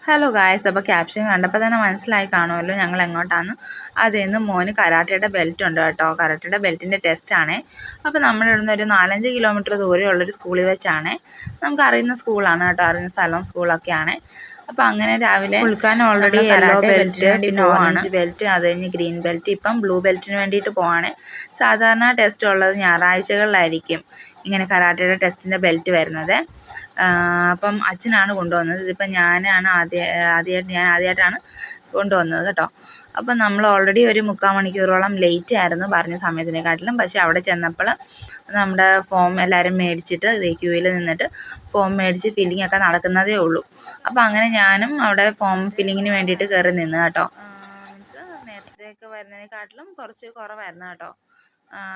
Hello guys, അപ്പോൾ caption കണ്ടപ്പോൾ തന്നെ മനസ്സിലായി കാണുമല്ലോ ഞങ്ങൾ എങ്ങോട്ടാണ്. അതേന്ന് മോന് കരാട്ടയുടെ ബെൽറ്റ് ഉണ്ട് കേട്ടോ. കരാട്ടയുടെ ബെൽറ്റിൻ്റെ ടെസ്റ്റാണേ. അപ്പോൾ നമ്മുടെ ഇവിടുന്ന് ഒരു 4-5 കിലോമീറ്റർ ദൂരെയുള്ളൊരു സ്കൂളിൽ വെച്ചാണ്. നമുക്കറിയുന്ന സ്കൂളാണ് കേട്ടോ, അറിയുന്ന സ്ഥലവും സ്കൂളൊക്കെയാണ്. അപ്പോൾ അങ്ങനെ രാവിലെ കുളിക്കാൻ ഓൾറെഡി യെല്ലോ ബെൽറ്റ്, പിന്നെ ഓറഞ്ച് ബെൽറ്റ്, അത് കഴിഞ്ഞ് ഗ്രീൻ ബെൽറ്റ്, ഇപ്പം ബ്ലൂ ബെൽറ്റിന് വേണ്ടിയിട്ട് പോവാണ്. സാധാരണ ടെസ്റ്റ് ഉള്ളത് ഞായറാഴ്ചകളിലായിരിക്കും ഇങ്ങനെ കരാട്ടയുടെ ടെസ്റ്റിൻ്റെ ബെൽറ്റ് വരുന്നത്. അപ്പം അച്ഛനാണ് കൊണ്ടുവന്നത്. ഇതിപ്പം ഞാൻ ആദ്യമായിട്ടാണ് കൊണ്ടുവന്നത് കേട്ടോ. അപ്പം നമ്മൾ ഓൾറെഡി ഒരു 3/4 മണിക്കൂറോളം ലേറ്റ് ആയിരുന്നു പറഞ്ഞ സമയത്തിനെക്കാട്ടിലും. പക്ഷേ അവിടെ ചെന്നപ്പോൾ നമ്മുടെ ഫോം എല്ലാവരും മേടിച്ചിട്ട് ക്യൂവിൽ നിന്നിട്ട് ഫോം മേടിച്ച് ഫില്ലിംഗ് ഒക്കെ നടക്കുന്നതേ ഉള്ളൂ. അപ്പോൾ അങ്ങനെ ഞാനും അവിടെ ഫോം ഫില്ലിങ്ങിന് വേണ്ടിയിട്ട് കയറി നിന്ന് കേട്ടോ. മീൻസ് നേരത്തെയൊക്കെ വരുന്നതിനെക്കാട്ടിലും കുറച്ച് കുറവായിരുന്നു കേട്ടോ.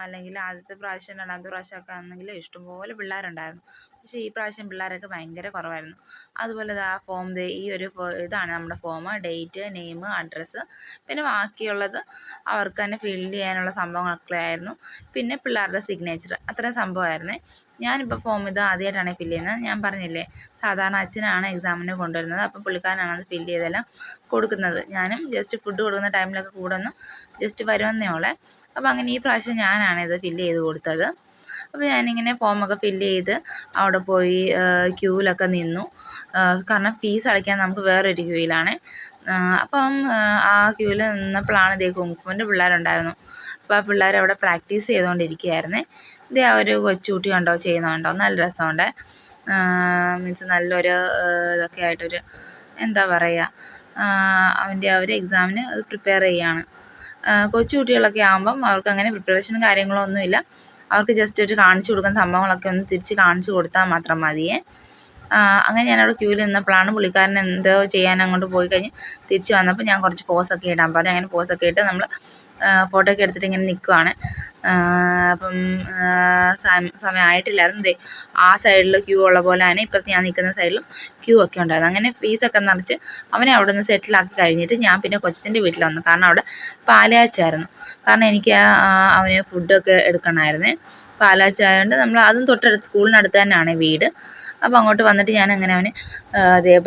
അല്ലെങ്കിൽ ആദ്യത്തെ പ്രാവശ്യം രണ്ടാമത്തെ പ്രാവശ്യമൊക്കെ ആണെങ്കിൽ ഇഷ്ടംപോലെ പിള്ളേരുണ്ടായിരുന്നു. പക്ഷേ ഈ പ്രാവശ്യം പിള്ളേരൊക്കെ ഭയങ്കര കുറവായിരുന്നു. അതുപോലെ ആ ഫോം ഈ ഒരു ഇതാണ് നമ്മുടെ ഫോം. ഡേറ്റ്, നെയിം, അഡ്രസ്സ്, പിന്നെ ബാക്കിയുള്ളത് അവർക്ക് തന്നെ ഫില്ല് ചെയ്യാനുള്ള സംഭവങ്ങളൊക്കെ ആയിരുന്നു. പിന്നെ പിള്ളേരുടെ സിഗ്നേച്ചർ, അത്രയും സംഭവമായിരുന്നേ. ഞാനിപ്പോൾ ഫോം ഇത് ആദ്യമായിട്ടാണ് ഫില്ല് ചെയ്യുന്നത്. ഞാൻ പറഞ്ഞില്ലേ, സാധാരണ അച്ഛനാണ് എക്സാമിന് കൊണ്ടുവരുന്നത്. അപ്പോൾ പുള്ളിക്കാരനാണ് അത് ഫില്ല് ചെയ്തെല്ലാം കൊടുക്കുന്നത്. ഞാനും ജസ്റ്റ് ഫുഡ് കൊടുക്കുന്ന ടൈമിലൊക്കെ കൂടെ ഒന്ന് ജസ്റ്റ് വരുമെന്നേ ഉള്ളേ. അപ്പോൾ അങ്ങനെ ഈ പ്രാവശ്യം ഞാനാണ് ഇത് ഫില്ല് ചെയ്ത് കൊടുത്തത്. അപ്പോൾ ഞാനിങ്ങനെ ഫോമൊക്കെ ഫില്ല് ചെയ്ത് അവിടെ പോയി ക്യൂവിലൊക്കെ നിന്നു. കാരണം ഫീസ് അടയ്ക്കാൻ നമുക്ക് വേറൊരു ക്യൂവിലാണ്. അപ്പം ആ ക്യൂവിൽ നിന്നപ്പോഴാണ് കുങ്ഫുവിൻ്റെ പിള്ളേരുണ്ടായിരുന്നു. അപ്പോൾ ആ പിള്ളേർ അവിടെ പ്രാക്ടീസ് ചെയ്തുകൊണ്ടിരിക്കുകയായിരുന്നേ. ആ ഒരു കൊച്ചുകുട്ടി കണ്ടോ ചെയ്യുന്നുണ്ടോ, നല്ല രസമുണ്ട്. മീൻസ് നല്ലൊരു ഇതൊക്കെ ആയിട്ടൊരു എന്താ പറയുക, അവൻ്റെ ആ ഒരു എക്സാമിന് അത് പ്രിപ്പയർ ചെയ്യുകയാണ്. കൊച്ചു കുട്ടികളൊക്കെ ആകുമ്പം അവർക്ക് അങ്ങനെ പ്രിപ്പറേഷനും കാര്യങ്ങളൊന്നുമില്ല. അവർക്ക് ജസ്റ്റ് ഒരു കാണിച്ചു കൊടുക്കുന്ന സംഭവങ്ങളൊക്കെ ഒന്ന് തിരിച്ച് കാണിച്ചു കൊടുത്താൽ മാത്രം മതിയേ. അങ്ങനെ ഞാനവിടെ ക്യൂവിൽ നിന്നപ്പോഴാണ് പുള്ളിക്കാരൻ എന്തോ ചെയ്യാൻ അങ്ങോട്ട് പോയി കഴിഞ്ഞ് തിരിച്ച് വന്നപ്പോൾ ഞാൻ കുറച്ച് പോസൊക്കെ ഇടാൻ പറഞ്ഞു. അങ്ങനെ പോസൊക്കെ ഇട്ട് നമ്മൾ ഫോട്ടോ ഒക്കെ എടുത്തിട്ട് ഇങ്ങനെ നിൽക്കുവാണ്. അപ്പം സമയമായിട്ടില്ലായിരുന്നു. ആ സൈഡിൽ ക്യൂ ഉള്ള പോലെ തന്നെ ഇപ്പോഴത്തെ ഞാൻ നിൽക്കുന്ന സൈഡിലും ക്യൂ ഒക്കെ ഉണ്ടായിരുന്നു. അങ്ങനെ ഫീസൊക്കെ നിറച്ച് അവനെ അവിടെ നിന്ന് സെറ്റിലാക്കി കഴിഞ്ഞിട്ട് ഞാൻ പിന്നെ കൊച്ചിൻ്റെ വീട്ടിൽ വന്നു. കാരണം അവിടെ പാലാച്ചായിരുന്നു. കാരണം എനിക്ക് അവന് ഫുഡൊക്കെ എടുക്കണമായിരുന്നേ. പാലാച്ചായതുകൊണ്ട് നമ്മൾ അതും തൊട്ടടുത്ത് സ്കൂളിനടുത്ത് തന്നെയാണ് വീട്. അപ്പോൾ അങ്ങോട്ട് വന്നിട്ട് ഞാൻ അങ്ങനെ അവന്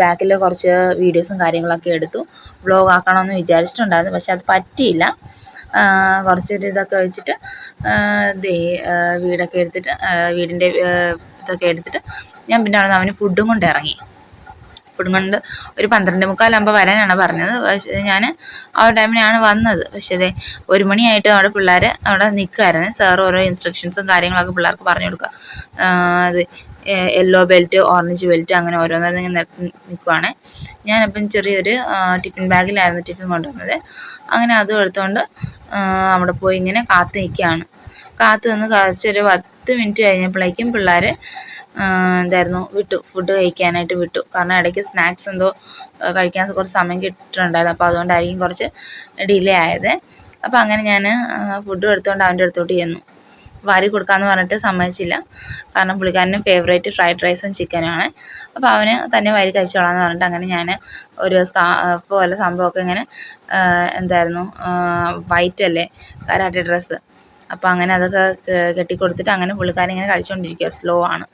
ബാക്കിൽ കുറച്ച് വീഡിയോസും കാര്യങ്ങളൊക്കെ എടുത്തു. വ്ളോഗ് ആക്കണമെന്ന് വിചാരിച്ചിട്ടുണ്ടായിരുന്നു, പക്ഷെ അത് പറ്റിയില്ല. കുറച്ചൊരു ഇതൊക്കെ വെച്ചിട്ട് വീടൊക്കെ എടുത്തിട്ട് വീടിൻ്റെ ഇതൊക്കെ എടുത്തിട്ട് ഞാൻ പിന്നെ അവിടെ നിന്ന് അവന് ഫുഡും കൊണ്ട് ഇറങ്ങി. ഫുഡും കൊണ്ട് ഒരു 12:45 വരാനാണ് പറഞ്ഞത്. പക്ഷേ ഞാൻ ആ ഒരു ടൈമിനാണ് വന്നത്. പക്ഷേ 1 മണിയായിട്ട് അവിടെ പിള്ളേർ അവിടെ നിൽക്കുമായിരുന്നു. സാർ ഓരോ ഇൻസ്ട്രക്ഷൻസും കാര്യങ്ങളൊക്കെ പിള്ളേർക്ക് പറഞ്ഞു കൊടുക്കുക. അത് യെല്ലോ ബെൽറ്റ്, ഓറഞ്ച് ബെൽറ്റ്, അങ്ങനെ ഓരോന്നിങ്ങനെ നിൽക്കുവാണ്. ഞാനപ്പം ചെറിയൊരു ടിഫിൻ ബാഗിലായിരുന്നു ടിഫിൻ കൊണ്ടുവന്നത്. അങ്ങനെ അതും എടുത്തുകൊണ്ട് അവിടെ പോയി ഇങ്ങനെ കാത്തു നിൽക്കുകയാണ്. കാത്തു നിന്ന് കുറച്ചൊരു 10 മിനിറ്റ് കഴിഞ്ഞപ്പോഴേക്കും പിള്ളേർ വിട്ടു, ഫുഡ് കഴിക്കാനായിട്ട് വിട്ടു. കാരണം ഇടയ്ക്ക് സ്നാക്സ് എന്തോ കഴിക്കാൻ കുറച്ച് സമയം കിട്ടിയിട്ടുണ്ടായിരുന്നു. അപ്പോൾ അതുകൊണ്ടായിരിക്കും കുറച്ച് ഡിലേ ആയത്. അപ്പോൾ അങ്ങനെ ഞാൻ ഫുഡും എടുത്തുകൊണ്ട് അവൻ്റെ അടുത്തോട്ട് ചെന്നു. വാരി കൊടുക്കാമെന്ന് പറഞ്ഞിട്ട് സമ്മതിച്ചില്ല. കാരണം പുള്ളിക്കാരന് ഫേവറേറ്റ് ഫ്രൈഡ് റൈസും ചിക്കനുമാണ്. അപ്പോൾ അവന് തന്നെ വാരി കഴിച്ചോളാമെന്ന് പറഞ്ഞിട്ട് അങ്ങനെ ഞാൻ ഒരു സ്കാർഫ് പോലെ സംഭവമൊക്കെ ഇങ്ങനെ വൈറ്റ് അല്ലേ കരാട്ടെ ഡ്രസ്സ്, അപ്പോൾ അങ്ങനെ അതൊക്കെ കെട്ടിക്കൊടുത്തിട്ട് അങ്ങനെ പുള്ളിക്കാരൻ ഇങ്ങനെ കഴിച്ചുകൊണ്ടിരിക്കുക. സ്ലോ ആണ്,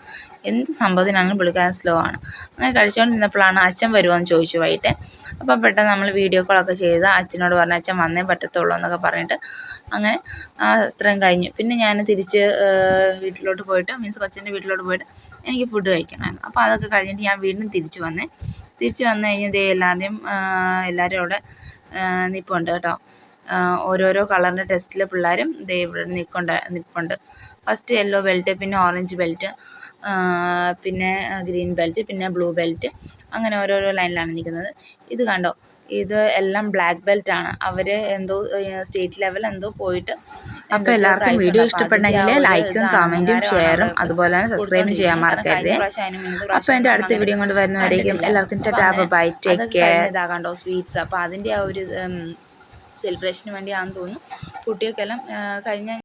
എന്ത് സംഭവത്തിനാണെങ്കിലും പുള്ളിക്കാരൻ സ്ലോ ആണ്. അങ്ങനെ കഴിച്ചുകൊണ്ടിരുന്നപ്പോഴാണ് അച്ഛൻ വരുമോയെന്ന് ചോദിച്ചു വൈകിട്ട്. അപ്പോൾ പെട്ടെന്ന് നമ്മൾ വീഡിയോ കോളൊക്കെ ചെയ്ത് അച്ഛനോട് പറഞ്ഞു, അച്ഛൻ വന്നേ പറ്റത്തുള്ളൂ എന്നൊക്കെ പറഞ്ഞിട്ട് അങ്ങനെ അത്രയും കഴിഞ്ഞു. പിന്നെ ഞാൻ തിരിച്ച് വീട്ടിലോട്ട് പോയിട്ട്, മീൻസ് കൊച്ചിൻ്റെ വീട്ടിലോട്ട് പോയിട്ട് എനിക്ക് ഫുഡ് കഴിക്കണമായിരുന്നു. അപ്പോൾ അതൊക്കെ കഴിഞ്ഞിട്ട് ഞാൻ വീണ്ടും തിരിച്ച് വന്നു കഴിഞ്ഞ് എല്ലാവരും അവിടെ നിൽപ്പുണ്ട് കേട്ടോ. ഓരോരോ കളറിൻ്റെ ടെസ്റ്റിലെ പിള്ളേരും ഇവിടെ നിൽപ്പുണ്ട്. ഫസ്റ്റ് യെല്ലോ ബെൽറ്റ്, പിന്നെ ഓറഞ്ച് ബെൽറ്റ്, പിന്നെ ഗ്രീൻ ബെൽറ്റ്, പിന്നെ ബ്ലൂ ബെൽറ്റ്, അങ്ങനെ ഓരോരോ ലൈനിലാണ് നിൽക്കുന്നത്. ഇത് കണ്ടോ, ഇത് എല്ലാം ബ്ലാക്ക് ബെൽറ്റ് ആണ്. അവർ എന്തോ സ്റ്റേറ്റ് ലെവൽ എന്തോ പോയിട്ട്. അപ്പോൾ എല്ലാവർക്കും വീഡിയോ ഇഷ്ടപ്പെട്ടെങ്കിൽ ലൈക്കും കമൻറ്റും ഷെയറും അതുപോലെ തന്നെ സബ്സ്ക്രൈബും ചെയ്യാൻ മറക്കരുത്. അപ്പോൾ എൻ്റെ അടുത്ത വീഡിയോ കൊണ്ട് വരുന്നവരേക്കും എല്ലാവർക്കും ടാറ്റാ ബൈ, ടേക്ക് കെയർ. ഇതാകണ്ടോ സ്വീറ്റ്സ്, അപ്പോൾ അതിൻ്റെ ആ ഒരു സെലിബ്രേഷന് വേണ്ടിയാണെന്ന് തോന്നുന്നു. കുട്ടികൾക്കെല്ലാം കഴിഞ്ഞ